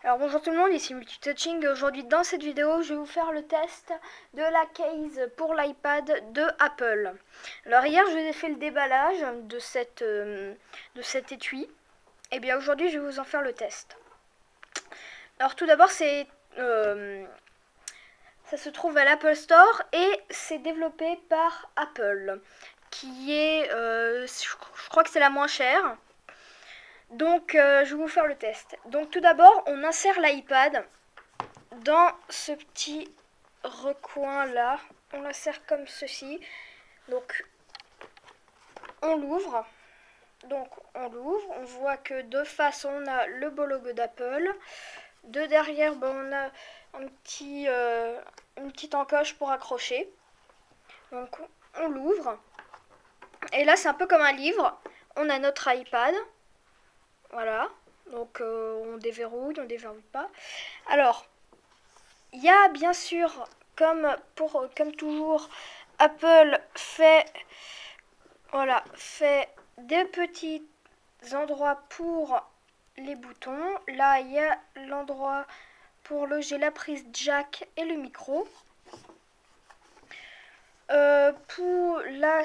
Alors bonjour tout le monde, ici Multitouching et aujourd'hui dans cette vidéo je vais vous faire le test de la case pour l'iPad de Apple. Alors hier je vous ai fait le déballage de cet étui et bien aujourd'hui je vais vous en faire le test. Alors tout d'abord ça se trouve à l'Apple Store et c'est développé par Apple qui est, je crois que c'est la moins chère. Donc je vais vous faire le test. Donc tout d'abord on insère l'iPad dans ce petit recoin là. On l'insère comme ceci. Donc on l'ouvre. On voit que de face on a le beau logo d'Apple. De derrière on a une petite encoche pour accrocher. Donc on l'ouvre. Et là c'est un peu comme un livre. On a notre iPad. Voilà. Donc on déverrouille, on déverrouille pas. Alors, il y a bien sûr, comme toujours, Apple fait des petits endroits pour les boutons. Là, il y a l'endroit pour loger la prise jack et le micro. Là,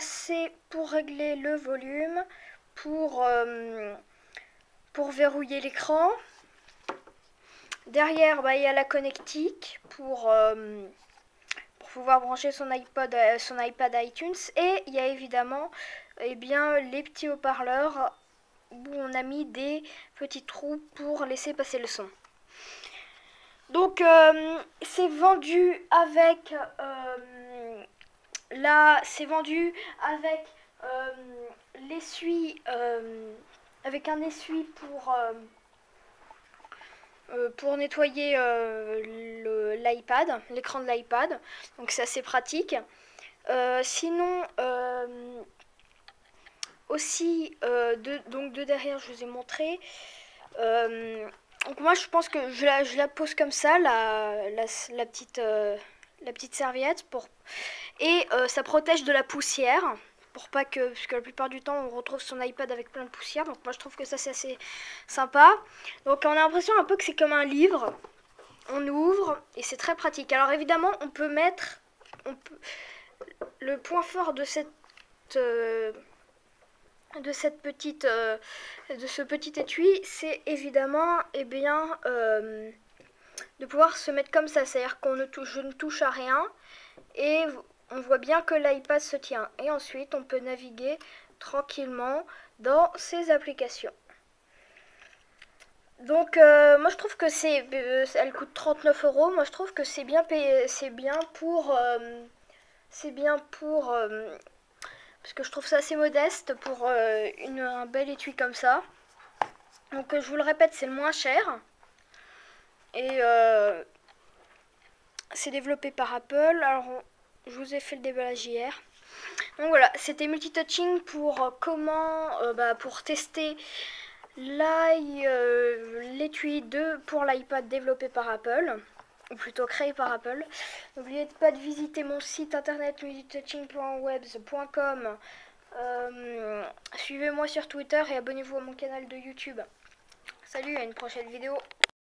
c'est pour régler le volume, pour verrouiller l'écran. Derrière, il y a la connectique pour pouvoir brancher son iPad iTunes. Et il y a évidemment les petits haut-parleurs où on a mis des petits trous pour laisser passer le son. Donc c'est vendu avec l'essuie, avec un essuie pour nettoyer l'iPad, l'écran de l'iPad. Donc c'est assez pratique. Sinon, aussi, donc de derrière, je vous ai montré. Donc moi, je pense que je la pose comme ça, la petite serviette, et ça protège de la poussière. Parce que la plupart du temps on retrouve son iPad avec plein de poussière, donc moi je trouve que ça c'est assez sympa. Donc on a l'impression un peu que c'est comme un livre, on ouvre et c'est très pratique. Alors évidemment le point fort de ce petit étui, c'est évidemment de pouvoir se mettre comme ça, c'est-à-dire je ne touche à rien et on voit bien que l'iPad se tient. Et ensuite, on peut naviguer tranquillement dans ses applications. Donc, moi je trouve que elle coûte 39 €. Moi je trouve que c'est bien payé, c'est bien pour, parce que je trouve ça assez modeste pour un bel étui comme ça. Donc, je vous le répète, c'est le moins cher. Et c'est développé par Apple. Alors, je vous ai fait le déballage hier. Donc voilà, c'était Multitouching pour pour tester l'étui pour l'iPad développé par Apple, ou plutôt créé par Apple. N'oubliez pas de visiter mon site internet multitouching.webs.com. Suivez-moi sur Twitter et abonnez-vous à mon canal de YouTube. Salut, à une prochaine vidéo.